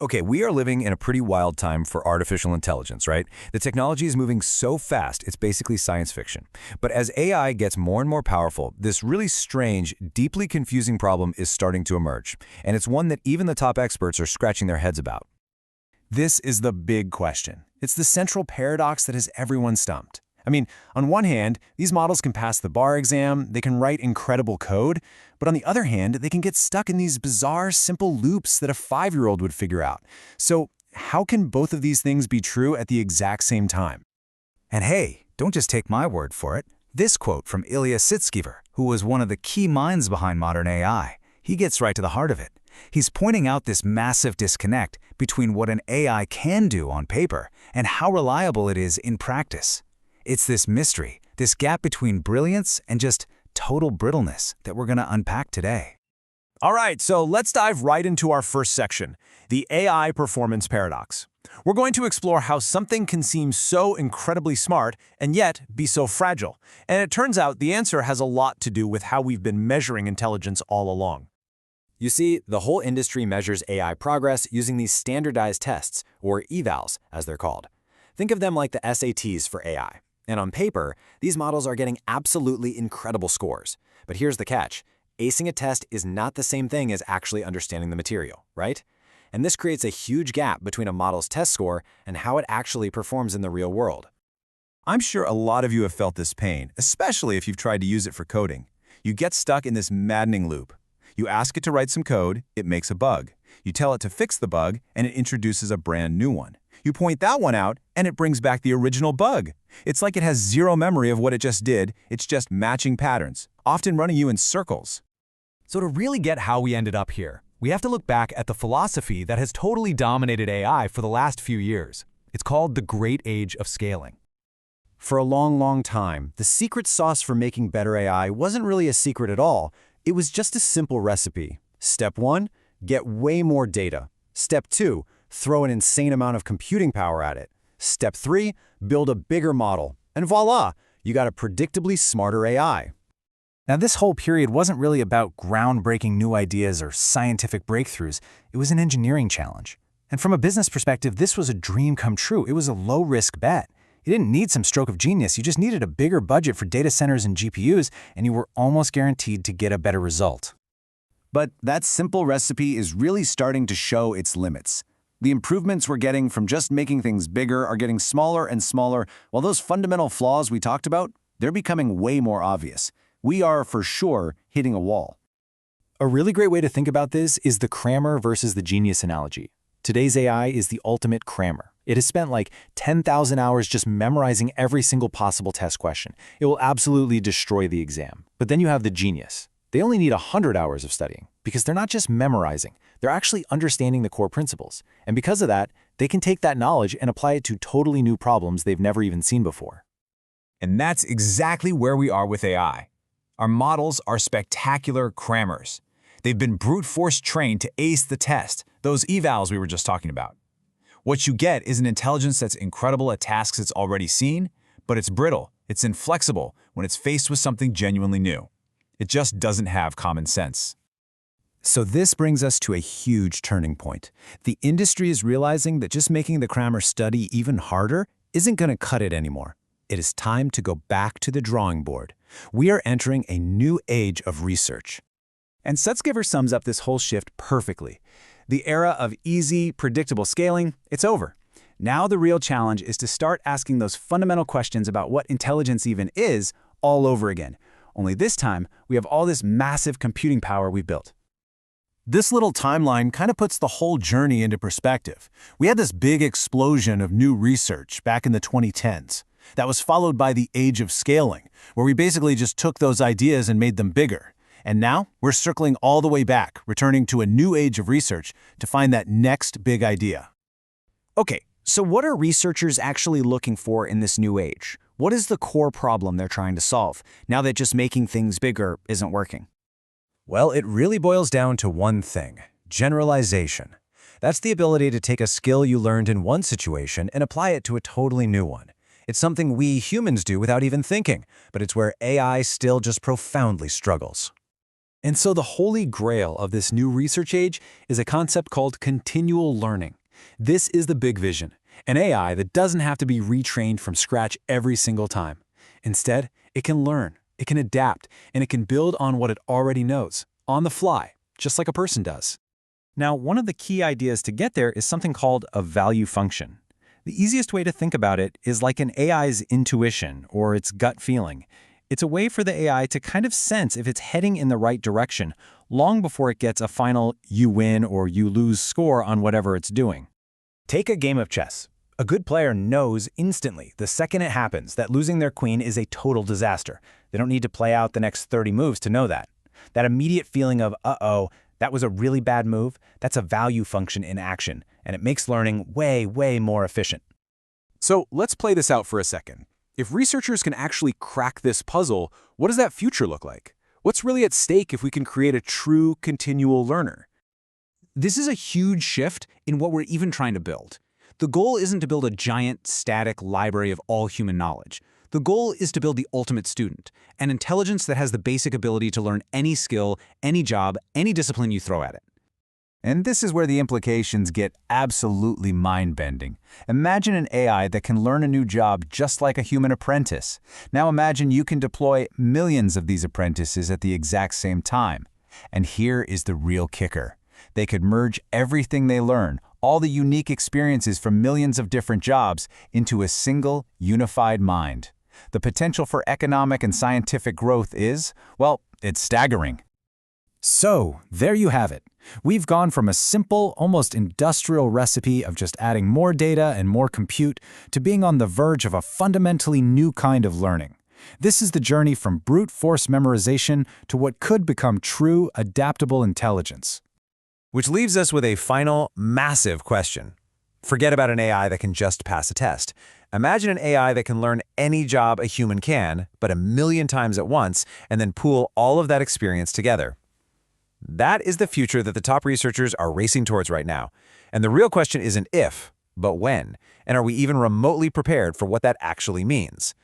Okay, we are living in a pretty wild time for artificial intelligence, right? The technology is moving so fast, it's basically science fiction. But as AI gets more and more powerful, this really strange, deeply confusing problem is starting to emerge. And it's one that even the top experts are scratching their heads about. This is the big question. It's the central paradox that has everyone stumped. I mean, on one hand, these models can pass the bar exam, they can write incredible code, but on the other hand, they can get stuck in these bizarre, simple loops that a 5-year-old would figure out. So how can both of these things be true at the exact same time? And hey, don't just take my word for it. This quote from Ilya Sutskever, who was one of the key minds behind modern AI, he gets right to the heart of it. He's pointing out this massive disconnect between what an AI can do on paper and how reliable it is in practice. It's this mystery, this gap between brilliance and just total brittleness that we're going to unpack today. All right, so let's dive right into our first section, the AI performance paradox. We're going to explore how something can seem so incredibly smart and yet be so fragile. And it turns out the answer has a lot to do with how we've been measuring intelligence all along. You see, the whole industry measures AI progress using these standardized tests, or evals, as they're called. Think of them like the SATs for AI. And on paper, these models are getting absolutely incredible scores. But here's the catch. Acing a test is not the same thing as actually understanding the material, right? And this creates a huge gap between a model's test score and how it actually performs in the real world. I'm sure a lot of you have felt this pain, especially if you've tried to use it for coding. You get stuck in this maddening loop. You ask it to write some code, it makes a bug. You tell it to fix the bug, and it introduces a brand new one. You point that one out, and it brings back the original bug. It's like it has zero memory of what it just did, it's just matching patterns, often running you in circles. So to really get how we ended up here, we have to look back at the philosophy that has totally dominated AI for the last few years. It's called the Great Age of Scaling. For a long time, the secret sauce for making better AI wasn't really a secret at all. It was just a simple recipe. Step 1, get way more data. Step 2, throw an insane amount of computing power at it. Step 3, build a bigger model. And voila, you got a predictably smarter AI. Now, this whole period wasn't really about groundbreaking new ideas or scientific breakthroughs. It was an engineering challenge. And from a business perspective, this was a dream come true. It was a low-risk bet. You didn't need some stroke of genius. You just needed a bigger budget for data centers and GPUs, and you were almost guaranteed to get a better result. But that simple recipe is really starting to show its limits. The improvements we're getting from just making things bigger are getting smaller and smaller, while those fundamental flaws we talked about, they're becoming way more obvious. We are, for sure, hitting a wall. A really great way to think about this is the crammer versus the genius analogy. Today's AI is the ultimate crammer. It has spent like 10,000 hours just memorizing every single possible test question. It will absolutely destroy the exam. But then you have the genius. They only need 100 hours of studying because they're not just memorizing, they're actually understanding the core principles. And because of that, they can take that knowledge and apply it to totally new problems they've never even seen before. And that's exactly where we are with AI. Our models are spectacular crammers. They've been brute force trained to ace the test, those evals we were just talking about. What you get is an intelligence that's incredible at tasks it's already seen, but it's brittle, it's inflexible when it's faced with something genuinely new. It just doesn't have common sense. So this brings us to a huge turning point. The industry is realizing that just making the crammer study even harder isn't going to cut it anymore. It is time to go back to the drawing board. We are entering a new age of research. And Sutskever sums up this whole shift perfectly. The era of easy, predictable scaling, it's over. Now the real challenge is to start asking those fundamental questions about what intelligence even is all over again. Only this time, we have all this massive computing power we built. This little timeline kind of puts the whole journey into perspective. We had this big explosion of new research back in the 2010s. That was followed by the age of scaling, where we basically just took those ideas and made them bigger. And now we're circling all the way back, returning to a new age of research to find that next big idea. Okay, so what are researchers actually looking for in this new age? What is the core problem they're trying to solve, now that just making things bigger isn't working? Well, it really boils down to one thing: generalization. That's the ability to take a skill you learned in one situation and apply it to a totally new one. It's something we humans do without even thinking, but it's where AI still just profoundly struggles. And so the holy grail of this new research age is a concept called continual learning. This is the big vision, an AI that doesn't have to be retrained from scratch every single time. Instead, it can learn, it can adapt, and it can build on what it already knows, on the fly, just like a person does. Now, one of the key ideas to get there is something called a value function. The easiest way to think about it is like an AI's intuition or its gut feeling. It's a way for the AI to kind of sense if it's heading in the right direction long before it gets a final you win or you lose score on whatever it's doing. Take a game of chess. A good player knows instantly, the second it happens, that losing their queen is a total disaster. They don't need to play out the next 30 moves to know that. That immediate feeling of, uh-oh, that was a really bad move, that's a value function in action, and it makes learning way, way more efficient. So let's play this out for a second. If researchers can actually crack this puzzle, what does that future look like? What's really at stake if we can create a true continual learner? This is a huge shift in what we're even trying to build. The goal isn't to build a giant, static library of all human knowledge. The goal is to build the ultimate student, an intelligence that has the basic ability to learn any skill, any job, any discipline you throw at it. And this is where the implications get absolutely mind-bending. Imagine an AI that can learn a new job just like a human apprentice. Now imagine you can deploy millions of these apprentices at the exact same time. And here is the real kicker. They could merge everything they learn, all the unique experiences from millions of different jobs, into a single, unified mind. The potential for economic and scientific growth is, well, it's staggering. So, there you have it. We've gone from a simple, almost industrial recipe of just adding more data and more compute to being on the verge of a fundamentally new kind of learning. This is the journey from brute force memorization to what could become true, adaptable intelligence. Which leaves us with a final, massive question. Forget about an AI that can just pass a test. Imagine an AI that can learn any job a human can, but 1,000,000 times at once, and then pool all of that experience together. That is the future that the top researchers are racing towards right now. And the real question isn't if, but when. And are we even remotely prepared for what that actually means?